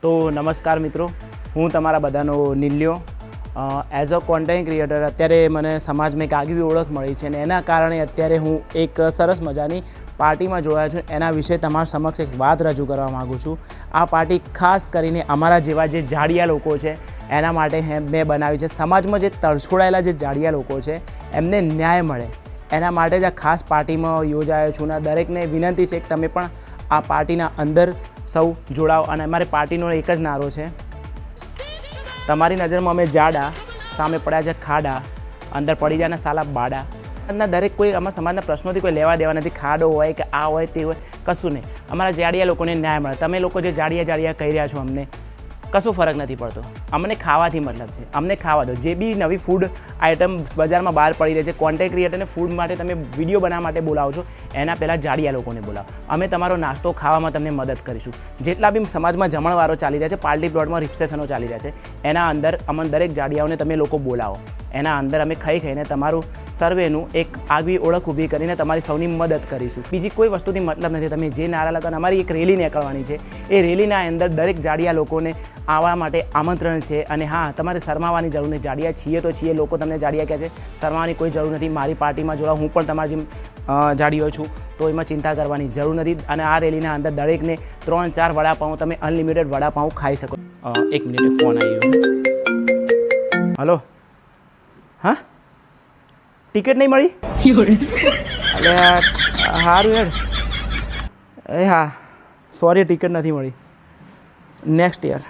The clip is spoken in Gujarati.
તો નમસ્કાર મિત્રો, હું તમારા બધાનો નિલ્યો. એઝ અ કોન્ટેન્ટ ક્રિએટર અત્યારે મને સમાજમાં એક આગવી ઓળખ મળી છે અને એના કારણે અત્યારે હું એક સરસ મજાની પાર્ટીમાં જોડાયો છું. એના વિશે તમારા સમક્ષ એક વાત રજૂ કરવા માગું છું. આ પાર્ટી ખાસ કરીને અમારા જેવા જે જાડિયા લોકો છે એના માટે મેં બનાવી છે. સમાજમાં જે તરછોડાયેલા જે જાડિયા લોકો છે એમને ન્યાય મળે એના માટે જ આ ખાસ પાર્ટીમાં યોજાયો છું. અને દરેકને વિનંતી છે કે તમે પણ આ પાર્ટીના અંદર સૌ જોડાઓ. અને અમારી પાર્ટીનો એક જ નારો છે, તમારી નજરમાં અમે જાડા, સામે પડ્યા છે ખાડા, અંદર પડી જાય ને સાલા બાડા. ના દરેક કોઈ અમારા સમાજના પ્રશ્નોથી કોઈ લેવા દેવા નથી. ખાડો હોય કે આ હોય તે હોય કશું નહીં. અમારા જાડિયા લોકોને ન્યાય મળે. તમે લોકો જે જાડિયા કહી રહ્યા છો અમને કશું ફરક નથી પડતો. અમને ખાવાથી મતલબ છે, અમને ખાવા દો. જે બી નવી ફૂડ આઇટમ બજારમાં બહાર પડી રહી છે, કોન્ટેન્ટ ક્રિએટરને ફૂડ માટે તમે વિડીયો બનાવવા માટે બોલાવો છો, એના પહેલાં જાડિયા લોકોને બોલાવો. અમે તમારો નાસ્તો ખાવામાં તમને મદદ કરીશું. જેટલા બી સમાજમાં જમણવારો ચાલી રહ્યા છે, પાર્ટી પ્લોટમાં રિસેપ્શનો ચાલી રહ્યા છે, એના અંદર અમને દરેક જાડિયાઓને તમે લોકો બોલાવો. એના અંદર અમે ખાઈને તમારું સર્વેનું એક આગવી ઓળખ ઊભી કરીને તમારી સૌની મદદ કરીશું. બીજી કોઈ વસ્તુથી મતલબ નથી. તમે જે નારા લગાવો, અમારી એક રેલી નીકળવાની છે. એ રેલીના અંદર દરેક જાડિયા લોકોને આવવા માટે આમંત્રણ છે. અને હા, તમારે શરમાવાની જરૂર નથી. જાડિયા છીએ તો છીએ, લોકો તમને જાડિયા કહે છે, શરમાવાની કોઈ જરૂર નથી. મારી પાર્ટીમાં જોડાઓ, હું પણ તમારી જેમ જાડિયો છું, તો એમાં ચિંતા કરવાની જરૂર નથી. અને આ રેલીના અંદર દરેકને 3-4 વડાપાઉં, તમે અનલિમિટેડ વડાપાઉં ખાઈ શકો. એક મિનિટ, ફોન આવી ગયો. હલો, હા, ટિકિટ નહીં મળી? એટલે સારું યાર. એ હા, સોરી, ટિકિટ નથી મળી. Next year.